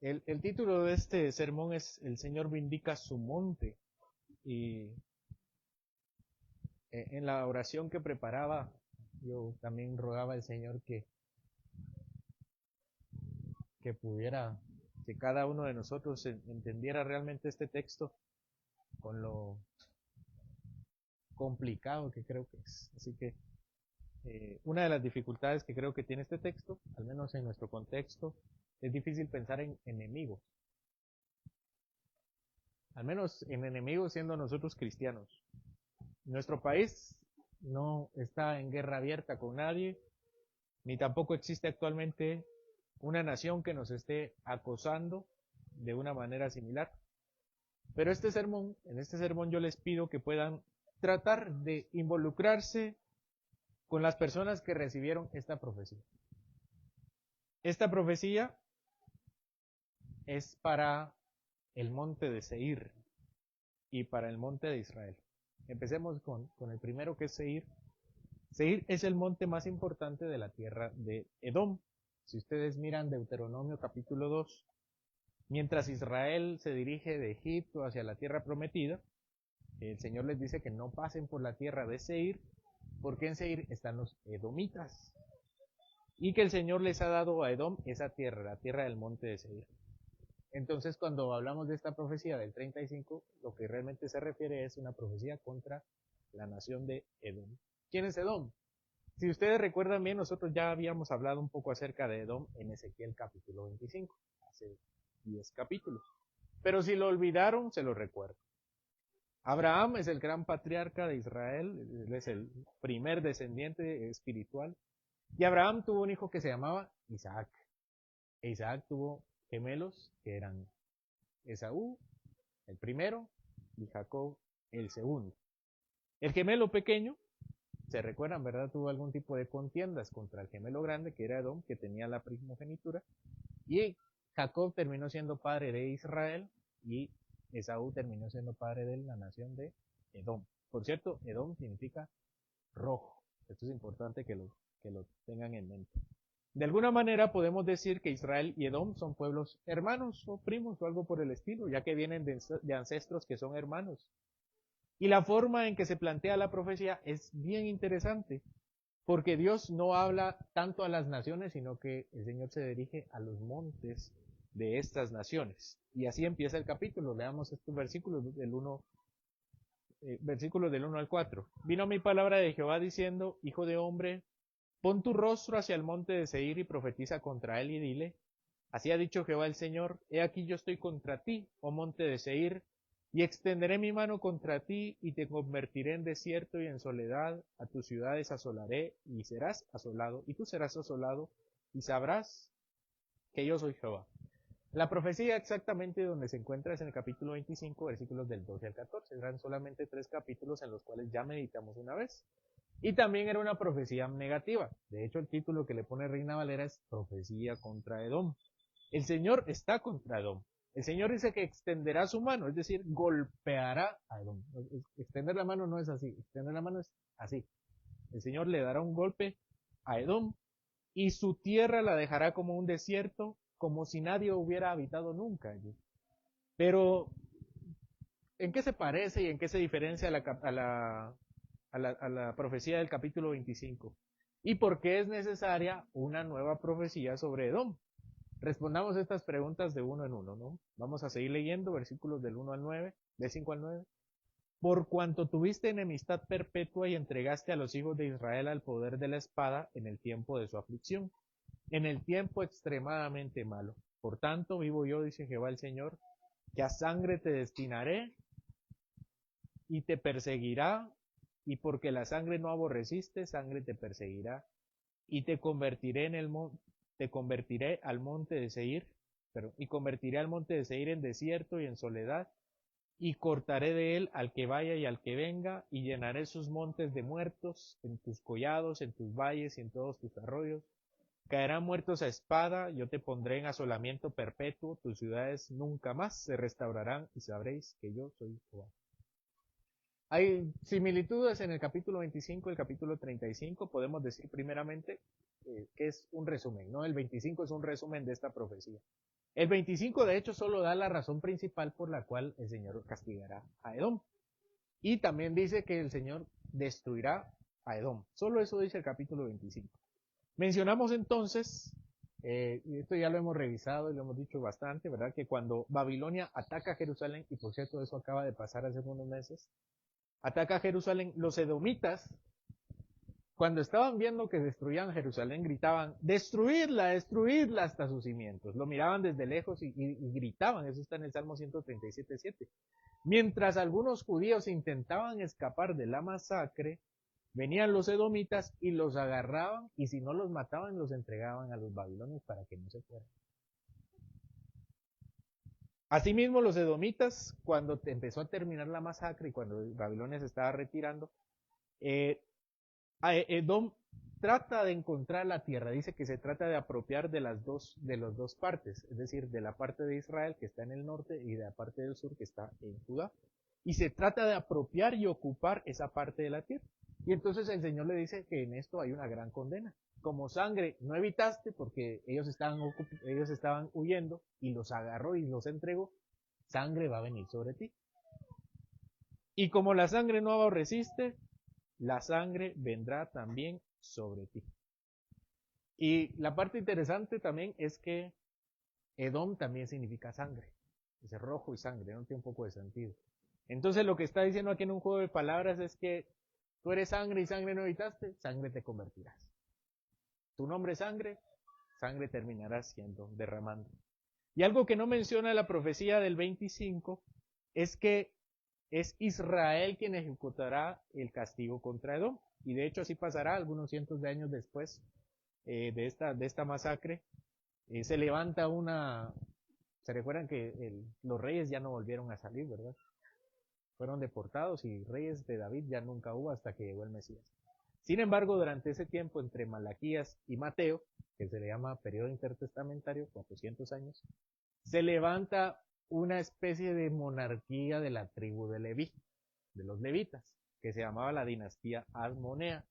El título de este sermón es El Señor vindica su monte. Y en la oración que preparaba, yo también rogaba al Señor que pudiera, que cada uno de nosotros entendiera realmente este texto con lo complicado que creo que es. Así que una de las dificultades que creo que tiene este texto, al menos en nuestro contexto, es difícil pensar en enemigos. Al menos en enemigos siendo nosotros cristianos. Nuestro país no está en guerra abierta con nadie, ni tampoco existe actualmente una nación que nos esté acosando de una manera similar. Pero en este sermón yo les pido que puedan tratar de involucrarse con las personas que recibieron esta profecía. Esta profecía es para el monte de Seir y para el monte de Israel. Empecemos con el primero, que es Seir. Seir es el monte más importante de la tierra de Edom. Si ustedes miran Deuteronomio capítulo 2, mientras Israel se dirige de Egipto hacia la tierra prometida, el Señor les dice que no pasen por la tierra de Seir, porque en Seir están los edomitas, y que el Señor les ha dado a Edom esa tierra, la tierra del monte de Seir. Entonces, cuando hablamos de esta profecía del 35, lo que realmente se refiere es una profecía contra la nación de Edom. ¿Quién es Edom? Si ustedes recuerdan bien, nosotros ya habíamos hablado un poco acerca de Edom en Ezequiel capítulo 25, hace 10 capítulos. Pero si lo olvidaron, se lo recuerdo. Abraham es el gran patriarca de Israel, él es el primer descendiente espiritual. Y Abraham tuvo un hijo que se llamaba Isaac. E Isaac tuvo gemelos que eran Esaú, el primero, y Jacob, el segundo. El gemelo pequeño, se recuerdan, ¿verdad? Tuvo algún tipo de contiendas contra el gemelo grande, que era Edom, que tenía la primogenitura. Y Jacob terminó siendo padre de Israel y Esaú terminó siendo padre de la nación de Edom. Por cierto, Edom significa rojo. Esto es importante que lo tengan en mente. De alguna manera podemos decir que Israel y Edom son pueblos hermanos o primos o algo por el estilo, ya que vienen de ancestros que son hermanos. Y la forma en que se plantea la profecía es bien interesante, porque Dios no habla tanto a las naciones, sino que el Señor se dirige a los montes de estas naciones. Y así empieza el capítulo. Leamos estos versículos versículos del 1 al 4. Vino mi palabra de Jehová diciendo, hijo de hombre, pon tu rostro hacia el monte de Seir y profetiza contra él y dile, así ha dicho Jehová el Señor, he aquí yo estoy contra ti, oh monte de Seir, y extenderé mi mano contra ti, y te convertiré en desierto y en soledad, a tus ciudades asolaré, y serás asolado, y tú serás asolado, y sabrás que yo soy Jehová. La profecía exactamente donde se encuentra es en el capítulo 25, versículos del 12 al 14. Eran solamente 3 capítulos en los cuales ya meditamos una vez. Y también era una profecía negativa. De hecho, el título que le pone Reina Valera es Profecía contra Edom. El Señor está contra Edom. El Señor dice que extenderá su mano, es decir, golpeará a Edom. Extender la mano no es así, extender la mano es así. El Señor le dará un golpe a Edom y su tierra la dejará como un desierto, como si nadie hubiera habitado nunca allí. Pero, ¿en qué se parece y en qué se diferencia a la profecía del capítulo 25? ¿Y por qué es necesaria una nueva profecía sobre Edom? Respondamos estas preguntas de uno en uno, ¿no? Vamos a seguir leyendo versículos del 1 al 9, de 5 al 9. Por cuanto tuviste enemistad perpetua y entregaste a los hijos de Israel al poder de la espada en el tiempo de su aflicción, en el tiempo extremadamente malo. Por tanto, vivo yo, dice Jehová el Señor, que a sangre te destinaré y te perseguirá, y porque la sangre no aborreciste, sangre te perseguirá, y te convertiré te convertiré al monte de Seir, y convertiré al monte de Seir en desierto y en soledad, y cortaré de él al que vaya y al que venga, y llenaré sus montes de muertos, en tus collados, en tus valles y en todos tus arroyos. Caerán muertos a espada, yo te pondré en asolamiento perpetuo, tus ciudades nunca más se restaurarán, y sabréis que yo soy Jehová. Hay similitudes en el capítulo 25 y el capítulo 35. Podemos decir primeramente que es un resumen, ¿no? El 25 es un resumen de esta profecía. El 25 de hecho solo da la razón principal por la cual el Señor castigará a Edom. Y también dice que el Señor destruirá a Edom. Solo eso dice el capítulo 25. Mencionamos entonces, y esto ya lo hemos revisado y lo hemos dicho bastante, ¿verdad? Que cuando Babilonia ataca a Jerusalén, y por cierto eso acaba de pasar hace unos meses, ataca a Jerusalén, los edomitas, cuando estaban viendo que destruían Jerusalén, gritaban, destruidla, destruidla hasta sus cimientos. Lo miraban desde lejos y gritaban, eso está en el Salmo 137:7. Mientras algunos judíos intentaban escapar de la masacre, venían los edomitas y los agarraban, y si no los mataban, los entregaban a los babilonios para que no se fueran. Asimismo, los edomitas, cuando empezó a terminar la masacre y cuando Babilonia se estaba retirando, Edom trata de encontrar la tierra, dice que se trata de apropiar de las dos partes, es decir, de la parte de Israel que está en el norte y de la parte del sur que está en Judá. Y se trata de apropiar y ocupar esa parte de la tierra. Y entonces el Señor le dice que en esto hay una gran condena. Como sangre no evitaste porque ellos estaban huyendo y los agarró y los entregó, sangre va a venir sobre ti. Y como la sangre no aborreciste, la sangre vendrá también sobre ti. Y la parte interesante también es que Edom también significa sangre. Es rojo y sangre, no tiene un poco de sentido. Entonces lo que está diciendo aquí en un juego de palabras es que tú eres sangre y sangre no evitaste, sangre te convertirás. Tu nombre es sangre, sangre terminarás siendo, derramando. Y algo que no menciona la profecía del 25 es que es Israel quien ejecutará el castigo contra Edom. Y de hecho así pasará algunos cientos de años después de esta masacre. Se levanta una... ¿Se recuerdan que los reyes ya no volvieron a salir, verdad? Fueron deportados y reyes de David ya nunca hubo hasta que llegó el Mesías. Sin embargo, durante ese tiempo entre Malaquías y Mateo, que se le llama periodo intertestamentario, 400 años, se levanta una especie de monarquía de la tribu de Leví, de los levitas, que se llamaba la dinastía Asmonea.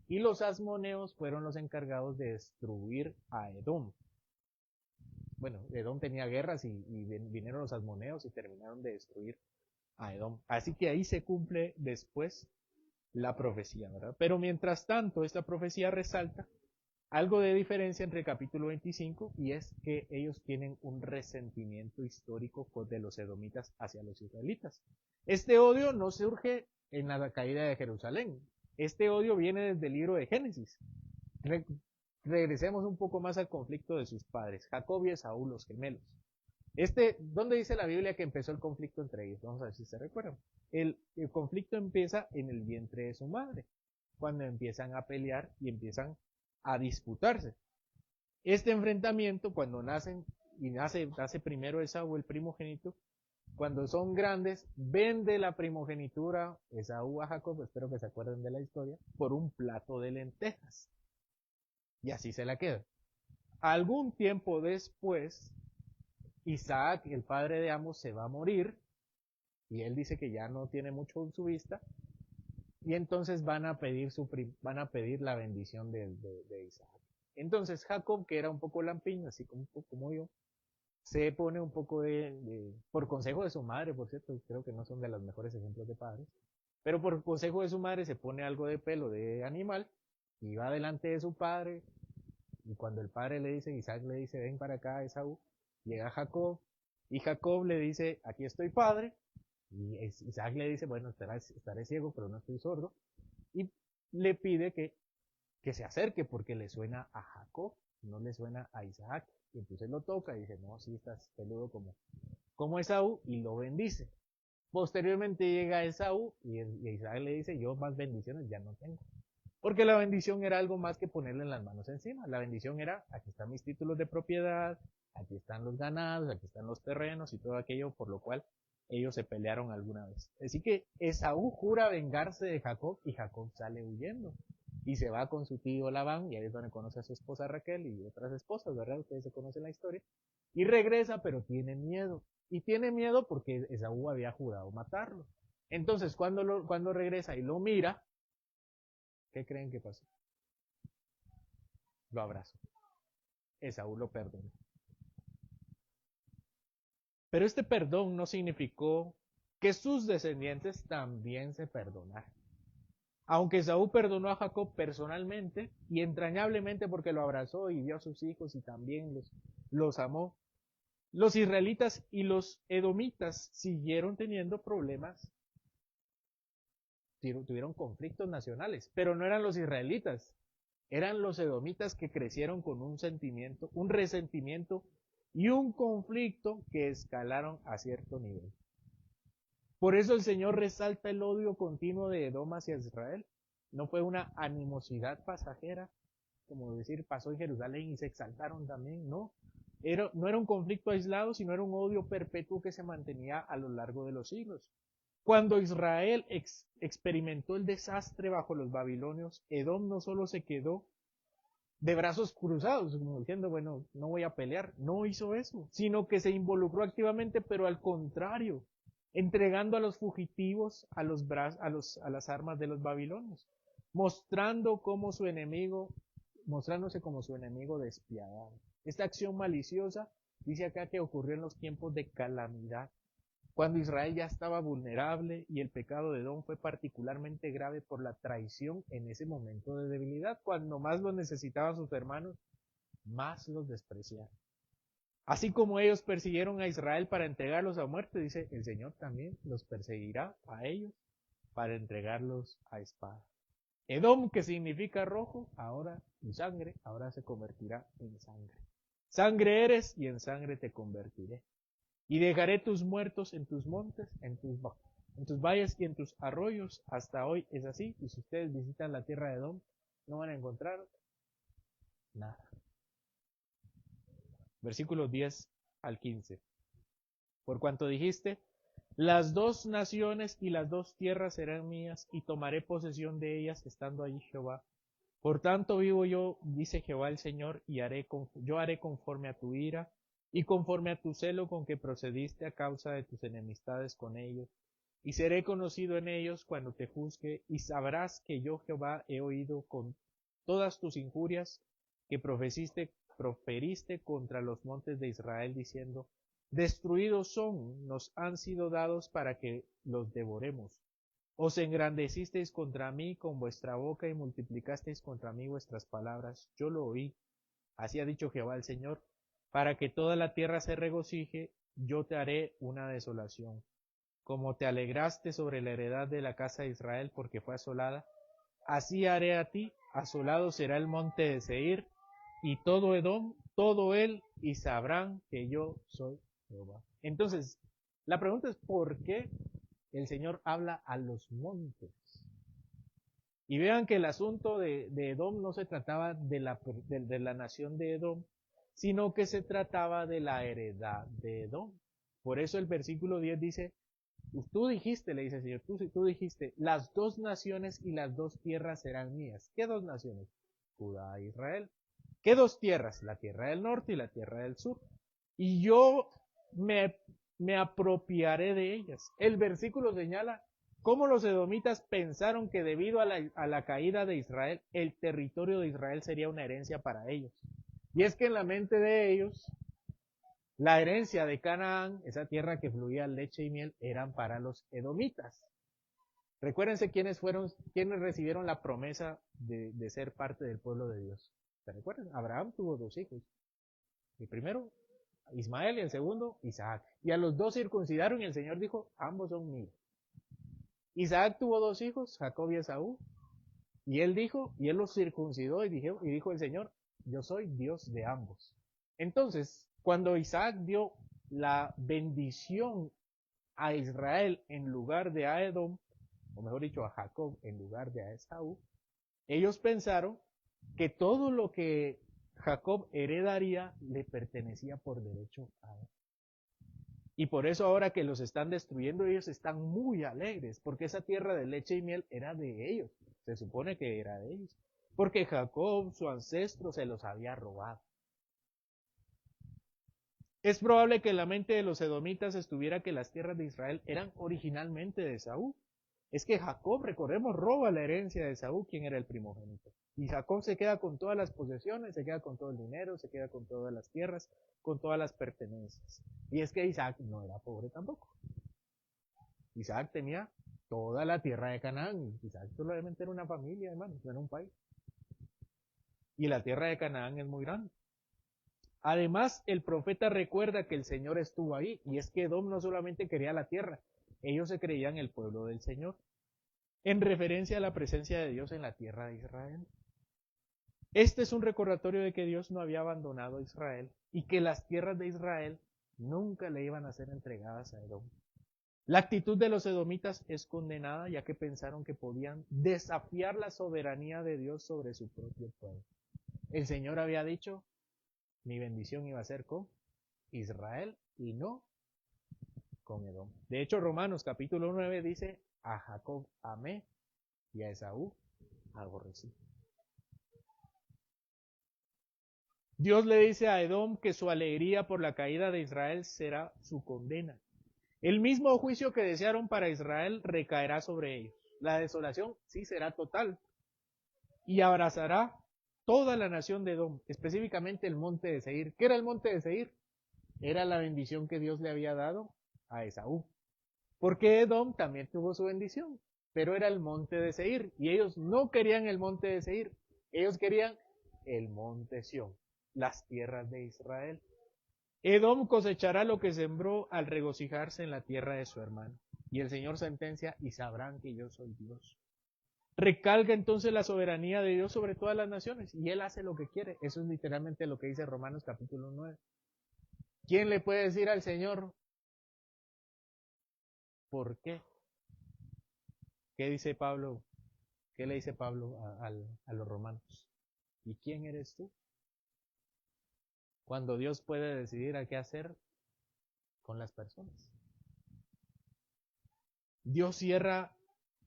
Y los asmoneos fueron los encargados de destruir a Edom. Bueno, Edom tenía guerras y vinieron los asmoneos y terminaron de destruir a Edom. Así que ahí se cumple después la profecía, ¿verdad? Pero mientras tanto, esta profecía resalta algo de diferencia entre el capítulo 25 y es que ellos tienen un resentimiento histórico de los edomitas hacia los israelitas. Este odio no surge en la caída de Jerusalén. Este odio viene desde el libro de Génesis. Regresemos un poco más al conflicto de sus padres, Jacob y Esaú, los gemelos. ¿Dónde dice la Biblia que empezó el conflicto entre ellos? Vamos a ver si se recuerdan. El conflicto empieza en el vientre de su madre, cuando empiezan a pelear y empiezan a disputarse. Este enfrentamiento, cuando nace primero Esaú, el primogénito, cuando son grandes, vende la primogenitura Esaú a Jacob, espero que se acuerden de la historia, por un plato de lentejas. Y así se la queda. Algún tiempo después, Isaac, el padre de ambos, se va a morir y él dice que ya no tiene mucho en su vista y entonces van a pedir la bendición de Isaac. Entonces Jacob, que era un poco lampiño, así como yo, se pone un poco por consejo de su madre, por cierto, creo que no son de los mejores ejemplos de padres, pero por consejo de su madre se pone algo de pelo de animal y va delante de su padre y cuando el padre le dice, Isaac le dice, ven para acá, Esaú, llega Jacob y Jacob le dice, aquí estoy padre, y Isaac le dice, bueno, estaré ciego, pero no estoy sordo, y le pide que se acerque porque le suena a Jacob, no le suena a Isaac, y entonces lo toca y dice, no, sí estás peludo como Esaú, y lo bendice. Posteriormente llega Esaú y Isaac le dice, yo más bendiciones ya no tengo. Porque la bendición era algo más que ponerle las manos encima. La bendición era, aquí están mis títulos de propiedad, aquí están los ganados, aquí están los terrenos y todo aquello por lo cual ellos se pelearon alguna vez. Así que Esaú jura vengarse de Jacob y Jacob sale huyendo. Y se va con su tío Labán, y ahí es donde conoce a su esposa Raquel y otras esposas, ¿verdad? Ustedes se conocen la historia. Y regresa, pero tiene miedo. Y tiene miedo porque Esaú había jurado matarlo. Entonces, cuando regresa y lo mira, ¿qué creen que pasó? Lo abrazó. Esaú lo perdonó. Pero este perdón no significó que sus descendientes también se perdonaran. Aunque Esaú perdonó a Jacob personalmente y entrañablemente porque lo abrazó y vio a sus hijos y también los amó, los israelitas y los edomitas siguieron teniendo problemas, tuvieron conflictos nacionales, pero no eran los israelitas, eran los edomitas que crecieron con un sentimiento, un resentimiento y un conflicto que escalaron a cierto nivel. Por eso el Señor resalta el odio continuo de Edom hacia Israel. No fue una animosidad pasajera, como decir, pasó en Jerusalén y se exaltaron también, no. No era un conflicto aislado, sino era un odio perpetuo que se mantenía a lo largo de los siglos. Cuando Israel experimentó el desastre bajo los babilonios, Edom no solo se quedó de brazos cruzados, como diciendo, bueno, no voy a pelear, no hizo eso, sino que se involucró activamente, pero al contrario, entregando a los fugitivos a las armas de los babilonios, mostrándose como su enemigo despiadado. Esta acción maliciosa dice acá que ocurrió en los tiempos de calamidad, cuando Israel ya estaba vulnerable y el pecado de Edom fue particularmente grave por la traición en ese momento de debilidad, cuando más lo necesitaban sus hermanos, más los despreciaron. Así como ellos persiguieron a Israel para entregarlos a muerte, dice el Señor también los perseguirá a ellos para entregarlos a espada. Edom, que significa rojo, ahora y sangre, ahora se convertirá en sangre. Sangre eres y en sangre te convertiré. Y dejaré tus muertos en tus montes, en tus valles y en tus arroyos. Hasta hoy es así. Y si ustedes visitan la tierra de Edom, no van a encontrar nada. Versículos 10 al 15. Por cuanto dijiste, las dos naciones y las dos tierras serán mías, y tomaré posesión de ellas, estando allí Jehová. Por tanto vivo yo, dice Jehová el Señor, y yo haré conforme a tu ira, y conforme a tu celo con que procediste a causa de tus enemistades con ellos, y seré conocido en ellos cuando te juzgue, y sabrás que yo Jehová he oído con todas tus injurias que proferiste contra los montes de Israel, diciendo, destruidos son, nos han sido dados para que los devoremos. Os engrandecisteis contra mí con vuestra boca y multiplicasteis contra mí vuestras palabras. Yo lo oí. Así ha dicho Jehová el Señor. Para que toda la tierra se regocije, yo te haré una desolación. Como te alegraste sobre la heredad de la casa de Israel porque fue asolada, así haré a ti. Asolado será el monte de Seir y todo Edom, todo él, y sabrán que yo soy Jehová. Entonces, la pregunta es ¿por qué el Señor habla a los montes? Y vean que el asunto de Edom no se trataba de la nación de Edom, sino que se trataba de la heredad de Edom. Por eso el versículo 10 dice, tú dijiste, le dice el Señor, tú dijiste, las dos naciones y las dos tierras serán mías. ¿Qué dos naciones? Judá e Israel. ¿Qué dos tierras? La tierra del norte y la tierra del sur. Y yo me apropiaré de ellas. El versículo señala cómo los edomitas pensaron que debido a la caída de Israel, el territorio de Israel sería una herencia para ellos. Y es que en la mente de ellos, la herencia de Canaán, esa tierra que fluía leche y miel, eran para los edomitas. Recuérdense quiénes recibieron la promesa de ser parte del pueblo de Dios. ¿Se recuerdan? Abraham tuvo dos hijos. El primero, Ismael, y el segundo, Isaac. Y a los dos circuncidaron y el Señor dijo, ambos son míos. Isaac tuvo dos hijos, Jacob y Esaú. Y él los circuncidó y dijo el Señor, yo soy Dios de ambos. Entonces, cuando Isaac dio la bendición a Israel en lugar de a Edom, o mejor dicho, a Jacob en lugar de a Esaú, ellos pensaron que todo lo que Jacob heredaría le pertenecía por derecho a él. Y por eso ahora que los están destruyendo, ellos están muy alegres, porque esa tierra de leche y miel era de ellos. Se supone que era de ellos. Porque Jacob, su ancestro, se los había robado. Es probable que en la mente de los edomitas estuviera que las tierras de Israel eran originalmente de Esaú. Es que Jacob, recordemos, roba la herencia de Esaú, quien era el primogénito. Y Jacob se queda con todas las posesiones, se queda con todo el dinero, se queda con todas las tierras, con todas las pertenencias. Y es que Isaac no era pobre tampoco. Isaac tenía toda la tierra de Canaán. Isaac solamente era una familia, hermanos, no era un país. Y la tierra de Canaán es muy grande. Además, el profeta recuerda que el Señor estuvo ahí, y es que Edom no solamente quería la tierra, ellos se creían el pueblo del Señor, en referencia a la presencia de Dios en la tierra de Israel. Este es un recordatorio de que Dios no había abandonado a Israel y que las tierras de Israel nunca le iban a ser entregadas a Edom. La actitud de los edomitas es condenada, ya que pensaron que podían desafiar la soberanía de Dios sobre su propio pueblo. El Señor había dicho: mi bendición iba a ser con Israel y no con Edom. De hecho, Romanos capítulo 9 dice: a Jacob amé y a Esaú aborrecí. Dios le dice a Edom que su alegría por la caída de Israel será su condena. El mismo juicio que desearon para Israel recaerá sobre ellos. La desolación sí será total y abrazará toda la nación de Edom, específicamente el monte de Seir. ¿Qué era el monte de Seir? Era la bendición que Dios le había dado a Esaú. Porque Edom también tuvo su bendición, pero era el monte de Seir. Y ellos no querían el monte de Seir, ellos querían el monte Sión, las tierras de Israel. Edom cosechará lo que sembró al regocijarse en la tierra de su hermano. Y el Señor sentencia: y sabrán que yo soy Dios. Recalca entonces la soberanía de Dios sobre todas las naciones, y Él hace lo que quiere. Eso es literalmente lo que dice Romanos capítulo 9. ¿Quién le puede decir al Señor por qué? ¿Qué dice Pablo? ¿Qué le dice Pablo a los romanos? ¿Y quién eres tú? Cuando Dios puede decidir a qué hacer con las personas. Dios cierra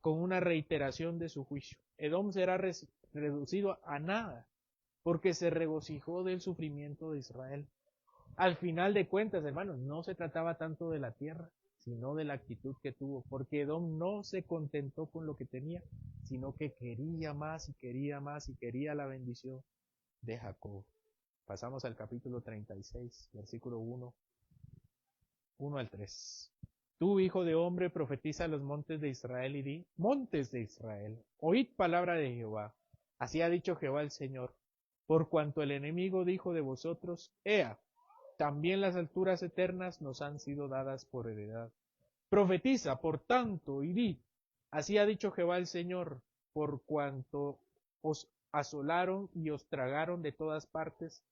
con una reiteración de su juicio. Edom será reducido a nada porque se regocijó del sufrimiento de Israel. Al final de cuentas, hermanos, no se trataba tanto de la tierra, sino de la actitud que tuvo, porque Edom no se contentó con lo que tenía, sino que quería más y quería más y quería la bendición de Jacob. Pasamos al capítulo 36, versículo 1 al 3. Tú, hijo de hombre, profetiza a los montes de Israel y di: montes de Israel, oíd palabra de Jehová. Así ha dicho Jehová el Señor: por cuanto el enemigo dijo de vosotros: ea, también las alturas eternas nos han sido dadas por heredad. Profetiza, por tanto, y di: así ha dicho Jehová el Señor: por cuanto os asolaron y os tragaron de todas partes,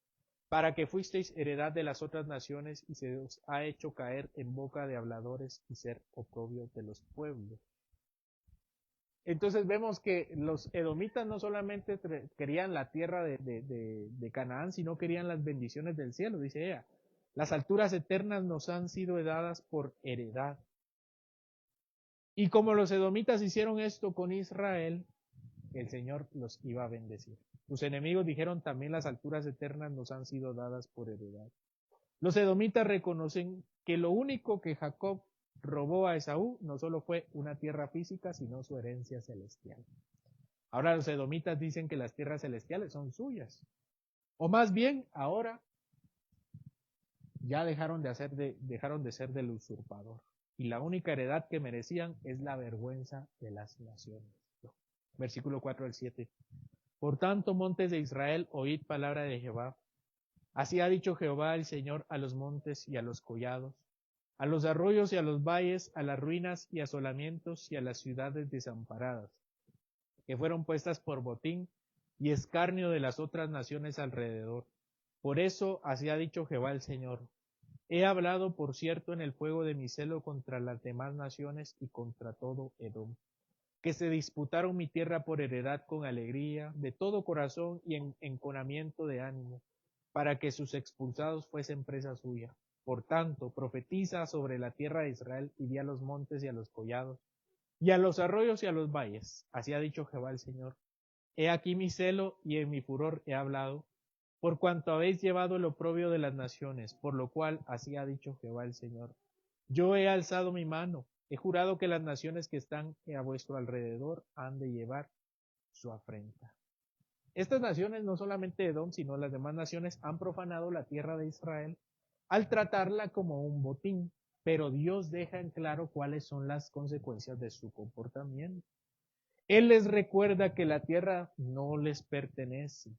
para que fuisteis heredad de las otras naciones, y se os ha hecho caer en boca de habladores y ser oprobio de los pueblos. Entonces vemos que los edomitas no solamente querían la tierra de Canaán, sino querían las bendiciones del cielo. Dice ella: las alturas eternas nos han sido dadas por heredad. Y como los edomitas hicieron esto con Israel, el Señor los iba a bendecir. Sus enemigos dijeron: también las alturas eternas nos han sido dadas por heredad. Los edomitas reconocen que lo único que Jacob robó a Esaú no solo fue una tierra física, sino su herencia celestial. Ahora los edomitas dicen que las tierras celestiales son suyas. O más bien, ahora ya dejaron de ser del usurpador. Y la única heredad que merecían es la vergüenza de las naciones. Versículo 4 al 7. Por tanto, montes de Israel, oíd palabra de Jehová. Así ha dicho Jehová el Señor a los montes y a los collados, a los arroyos y a los valles, a las ruinas y asolamientos y a las ciudades desamparadas, que fueron puestas por botín y escarnio de las otras naciones alrededor. Por eso, así ha dicho Jehová el Señor: he hablado, por cierto, en el fuego de mi celo contra las demás naciones y contra todo Edom, que se disputaron mi tierra por heredad con alegría, de todo corazón y en enconamiento de ánimo, para que sus expulsados fuesen presa suya. Por tanto, profetiza sobre la tierra de Israel y di a los montes y a los collados, y a los arroyos y a los valles. Así ha dicho Jehová el Señor: he aquí mi celo y en mi furor he hablado, por cuanto habéis llevado el oprobio de las naciones, por lo cual así ha dicho Jehová el Señor. Yo he alzado mi mano, he jurado que las naciones que están a vuestro alrededor han de llevar su afrenta. Estas naciones, no solamente Edom, sino las demás naciones, han profanado la tierra de Israel al tratarla como un botín, pero Dios deja en claro cuáles son las consecuencias de su comportamiento. Él les recuerda que la tierra no les pertenece,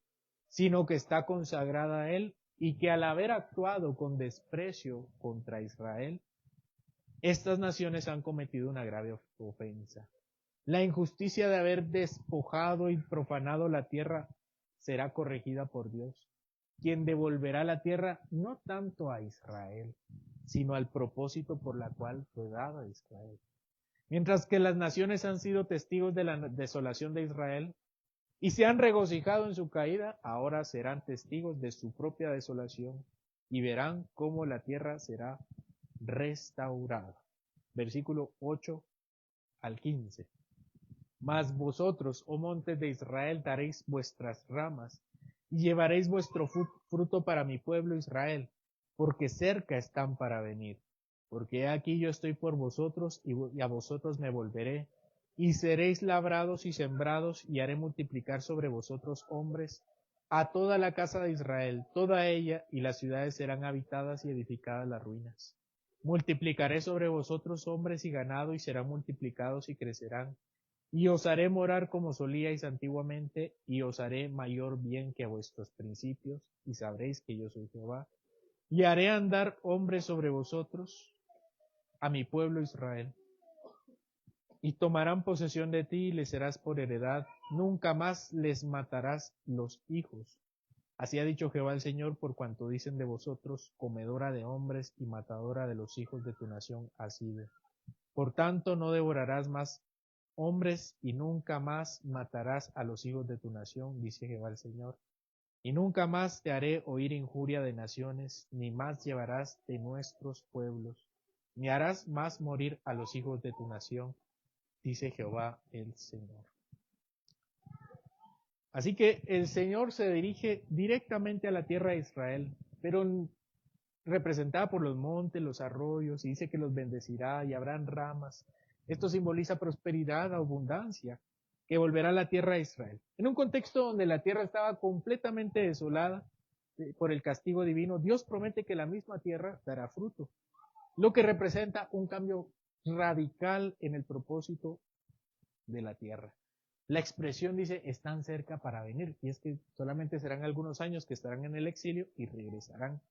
sino que está consagrada a Él y que al haber actuado con desprecio contra Israel, estas naciones han cometido una grave ofensa. La injusticia de haber despojado y profanado la tierra será corregida por Dios, quien devolverá la tierra no tanto a Israel, sino al propósito por la cual fue dada a Israel. Mientras que las naciones han sido testigos de la desolación de Israel y se han regocijado en su caída, ahora serán testigos de su propia desolación y verán cómo la tierra será restaurada. Versículo 8 al 15. Mas vosotros, oh montes de Israel, daréis vuestras ramas y llevaréis vuestro fruto para mi pueblo Israel, porque cerca están para venir. Porque aquí yo estoy por vosotros y a vosotros me volveré, y seréis labrados y sembrados, y haré multiplicar sobre vosotros hombres a toda la casa de Israel, toda ella, y las ciudades serán habitadas y edificadas las ruinas. Multiplicaré sobre vosotros hombres y ganado, y serán multiplicados y crecerán. Y os haré morar como solíais antiguamente, y os haré mayor bien que a vuestros principios, y sabréis que yo soy Jehová. Y haré andar hombres sobre vosotros, a mi pueblo Israel. Y tomarán posesión de ti, y les serás por heredad. Nunca más les matarás los hijos. Así ha dicho Jehová el Señor, por cuanto dicen de vosotros, comedora de hombres y matadora de los hijos de tu nación has sido. Por tanto, no devorarás más hombres y nunca más matarás a los hijos de tu nación, dice Jehová el Señor. Y nunca más te haré oír injuria de naciones, ni más llevarás de nuestros pueblos, ni harás más morir a los hijos de tu nación, dice Jehová el Señor. Así que el Señor se dirige directamente a la tierra de Israel, pero representada por los montes, los arroyos, y dice que los bendecirá y habrán ramas. Esto simboliza prosperidad, abundancia, que volverá a la tierra de Israel. En un contexto donde la tierra estaba completamente desolada por el castigo divino, Dios promete que la misma tierra dará fruto, lo que representa un cambio radical en el propósito de la tierra. La expresión dice, están cerca para venir, y es que solamente serán algunos años que estarán en el exilio y regresarán.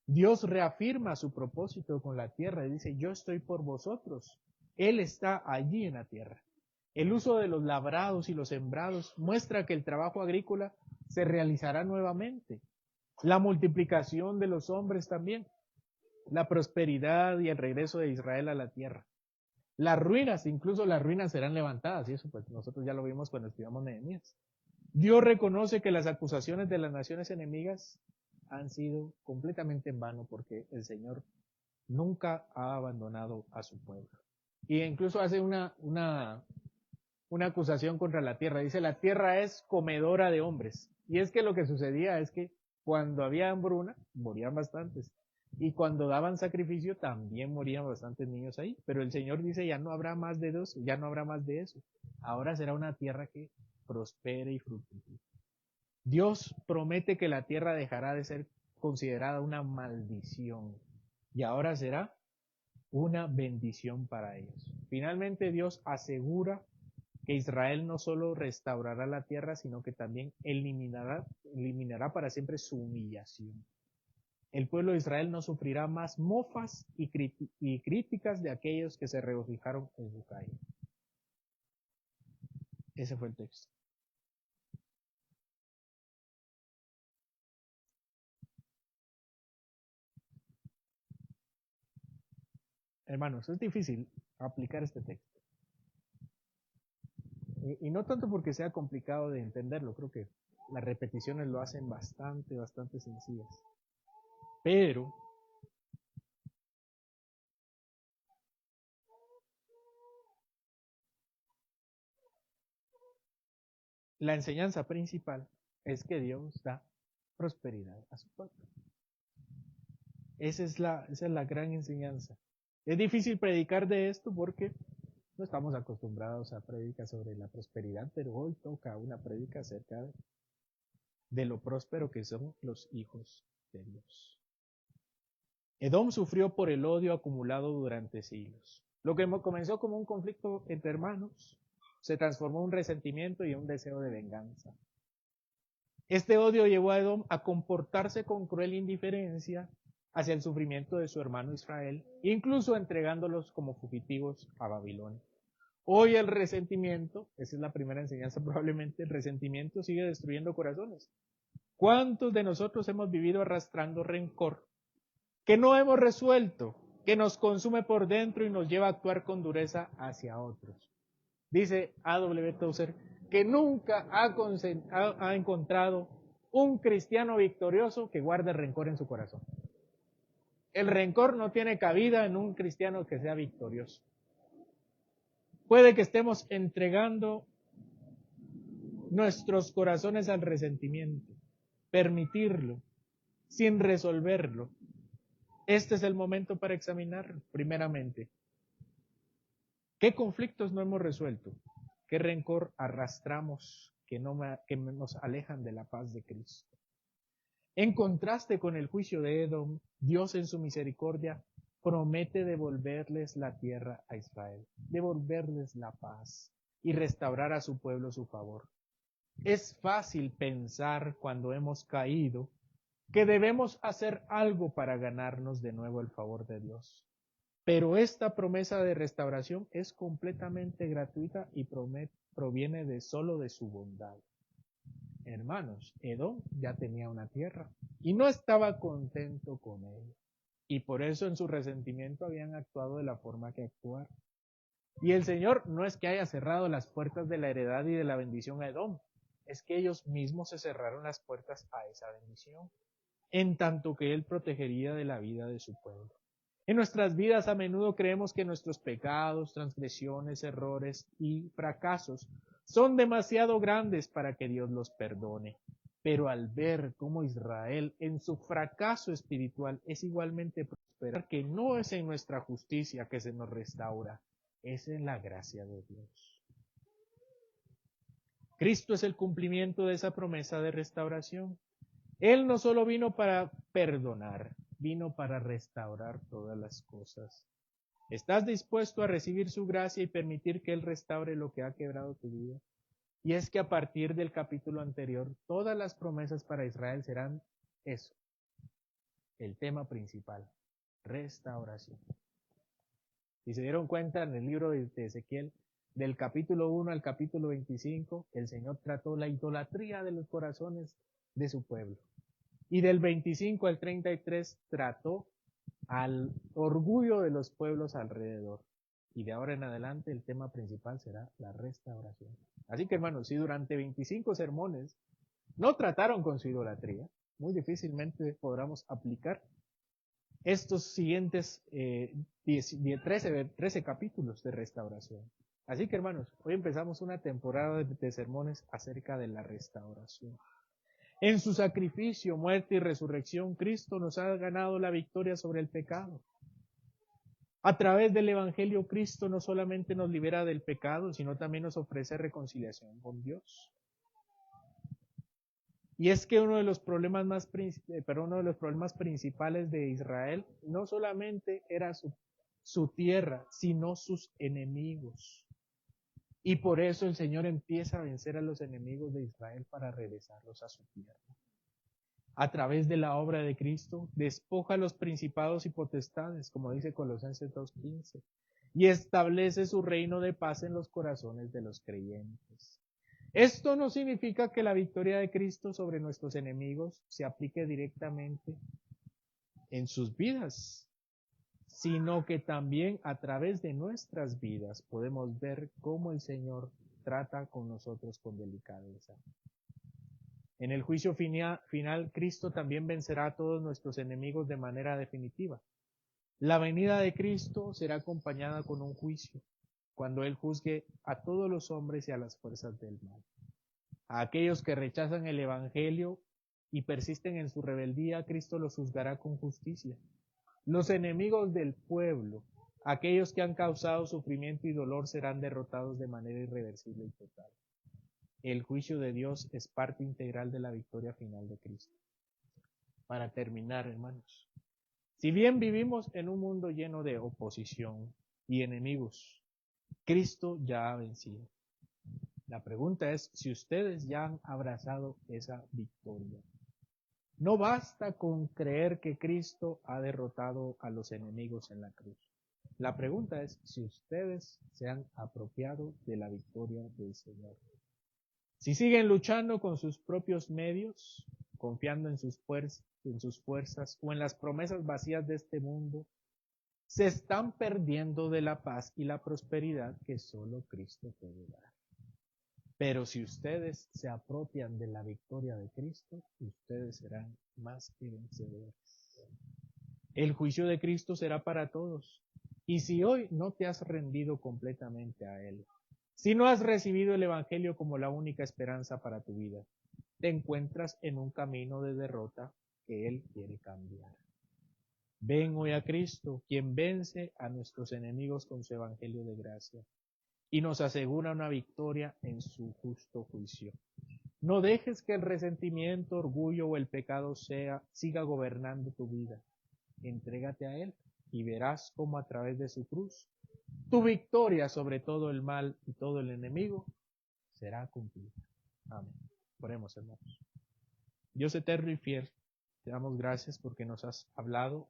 Dios reafirma su propósito con la tierra y dice, yo estoy por vosotros. Él está allí en la tierra. El uso de los labrados y los sembrados muestra que el trabajo agrícola se realizará nuevamente. La multiplicación de los hombres también. La prosperidad y el regreso de Israel a la tierra. Las ruinas, incluso las ruinas serán levantadas, y eso pues nosotros ya lo vimos cuando estudiamos Nehemías. Dios reconoce que las acusaciones de las naciones enemigas han sido completamente en vano porque el Señor nunca ha abandonado a su pueblo. Y incluso hace una acusación contra la tierra. Dice, la tierra es comedora de hombres. Y es que lo que sucedía es que cuando había hambruna, morían bastantes. Y cuando daban sacrificio, también morían bastantes niños ahí. Pero el Señor dice, ya no habrá más de eso, ya no habrá más de eso. Ahora será una tierra que prospere y fructifique. Dios promete que la tierra dejará de ser considerada una maldición y ahora será una bendición para ellos. Finalmente Dios asegura que Israel no solo restaurará la tierra, sino que también eliminará para siempre su humillación. El pueblo de Israel no sufrirá más mofas y críticas de aquellos que se regocijaron en su caída. Ese fue el texto. Hermanos, es difícil aplicar este texto. Y no tanto porque sea complicado de entenderlo, creo que las repeticiones lo hacen bastante sencillas. Pero la enseñanza principal es que Dios da prosperidad a su pueblo. Esa es la gran enseñanza. Es difícil predicar de esto porque no estamos acostumbrados a prédicas sobre la prosperidad, pero hoy toca una prédica acerca de lo próspero que son los hijos de Dios. Edom sufrió por el odio acumulado durante siglos. Lo que comenzó como un conflicto entre hermanos se transformó en un resentimiento y un deseo de venganza. Este odio llevó a Edom a comportarse con cruel indiferencia hacia el sufrimiento de su hermano Israel, incluso entregándolos como fugitivos a Babilonia. Hoy el resentimiento, esa es la primera enseñanza probablemente, el resentimiento sigue destruyendo corazones. ¿Cuántos de nosotros hemos vivido arrastrando rencor que no hemos resuelto, que nos consume por dentro y nos lleva a actuar con dureza hacia otros? Dice A.W. Tozer que nunca ha encontrado un cristiano victorioso que guarde rencor en su corazón. El rencor no tiene cabida en un cristiano que sea victorioso. Puede que estemos entregando nuestros corazones al resentimiento, permitirlo, sin resolverlo. Este es el momento para examinar, primeramente, ¿qué conflictos no hemos resuelto? ¿Qué rencor arrastramos que nos alejan de la paz de Cristo? En contraste con el juicio de Edom, Dios en su misericordia promete devolverles la tierra a Israel, devolverles la paz y restaurar a su pueblo su favor. Es fácil pensar cuando hemos caído que debemos hacer algo para ganarnos de nuevo el favor de Dios. Pero esta promesa de restauración es completamente gratuita y proviene solo de su bondad. Hermanos, Edom ya tenía una tierra y no estaba contento con ella. Y por eso en su resentimiento habían actuado de la forma que actuaron. Y el Señor no es que haya cerrado las puertas de la heredad y de la bendición a Edom, es que ellos mismos se cerraron las puertas a esa bendición, en tanto que Él protegería de la vida de su pueblo. En nuestras vidas a menudo creemos que nuestros pecados, transgresiones, errores y fracasos son demasiado grandes para que Dios los perdone. Pero al ver cómo Israel en su fracaso espiritual es igualmente próspera, que no es en nuestra justicia que se nos restaura, es en la gracia de Dios. Cristo es el cumplimiento de esa promesa de restauración. Él no solo vino para perdonar, vino para restaurar todas las cosas. ¿Estás dispuesto a recibir su gracia y permitir que Él restaure lo que ha quebrado tu vida? Y es que a partir del capítulo anterior, todas las promesas para Israel serán eso, el tema principal, restauración. Si se dieron cuenta en el libro de Ezequiel, del capítulo 1 al capítulo 25, el Señor trató la idolatría de los corazones de su pueblo. Y del 25 al 33 trató al orgullo de los pueblos alrededor. Y de ahora en adelante el tema principal será la restauración. Así que hermanos, si durante 25 sermones no trataron con su idolatría, muy difícilmente podremos aplicar estos siguientes 13 capítulos de restauración. Así que hermanos, hoy empezamos una temporada de sermones acerca de la restauración. En su sacrificio, muerte y resurrección, Cristo nos ha ganado la victoria sobre el pecado. A través del Evangelio, Cristo no solamente nos libera del pecado, sino también nos ofrece reconciliación con Dios. Y es que uno de los problemas principales de Israel no solamente era su tierra, sino sus enemigos. Y por eso el Señor empieza a vencer a los enemigos de Israel para regresarlos a su tierra. A través de la obra de Cristo, despoja a los principados y potestades, como dice Colosenses 2:15, y establece su reino de paz en los corazones de los creyentes. Esto no significa que la victoria de Cristo sobre nuestros enemigos se aplique directamente en sus vidas, sino que también a través de nuestras vidas podemos ver cómo el Señor trata con nosotros con delicadeza. En el juicio final, Cristo también vencerá a todos nuestros enemigos de manera definitiva. La venida de Cristo será acompañada con un juicio, cuando Él juzgue a todos los hombres y a las fuerzas del mal. A aquellos que rechazan el Evangelio y persisten en su rebeldía, Cristo los juzgará con justicia. Los enemigos del pueblo, aquellos que han causado sufrimiento y dolor, serán derrotados de manera irreversible y total. El juicio de Dios es parte integral de la victoria final de Cristo. Para terminar, hermanos, si bien vivimos en un mundo lleno de oposición y enemigos, Cristo ya ha vencido. La pregunta es si ustedes ya han abrazado esa victoria. No basta con creer que Cristo ha derrotado a los enemigos en la cruz. La pregunta es si ustedes se han apropiado de la victoria del Señor. Si siguen luchando con sus propios medios, confiando en sus fuerzas o en las promesas vacías de este mundo, se están perdiendo de la paz y la prosperidad que solo Cristo puede dar. Pero si ustedes se apropian de la victoria de Cristo, ustedes serán más que vencedores. El juicio de Cristo será para todos. Y si hoy no te has rendido completamente a Él, si no has recibido el Evangelio como la única esperanza para tu vida, te encuentras en un camino de derrota que Él quiere cambiar. Ven hoy a Cristo, quien vence a nuestros enemigos con su Evangelio de gracia y nos asegura una victoria en su justo juicio. No dejes que el resentimiento, orgullo o el pecado siga gobernando tu vida. Entrégate a Él y verás cómo a través de su cruz, tu victoria sobre todo el mal y todo el enemigo será cumplida. Amén. Oremos, hermanos. Dios eterno y fiel, te damos gracias porque nos has hablado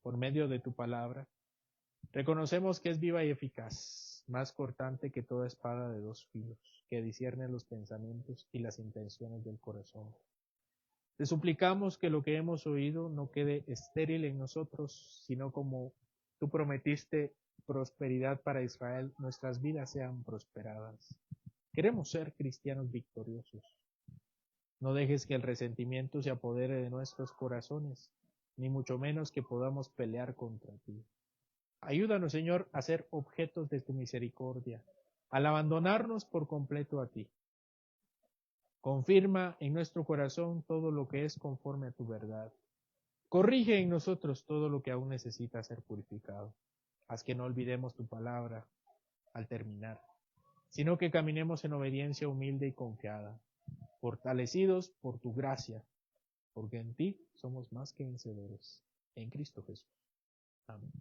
por medio de tu palabra. Reconocemos que es viva y eficaz, más cortante que toda espada de dos filos, que discierne los pensamientos y las intenciones del corazón. Te suplicamos que lo que hemos oído no quede estéril en nosotros, sino como tú prometiste prosperidad para Israel, nuestras vidas sean prosperadas. Queremos ser cristianos victoriosos. No dejes que el resentimiento se apodere de nuestros corazones, ni mucho menos que podamos pelear contra ti. Ayúdanos, Señor, a ser objetos de tu misericordia, al abandonarnos por completo a ti. Confirma en nuestro corazón todo lo que es conforme a tu verdad. Corrige en nosotros todo lo que aún necesita ser purificado. Haz que no olvidemos tu palabra al terminar, sino que caminemos en obediencia humilde y confiada, fortalecidos por tu gracia, porque en ti somos más que vencedores. En Cristo Jesús. Amén.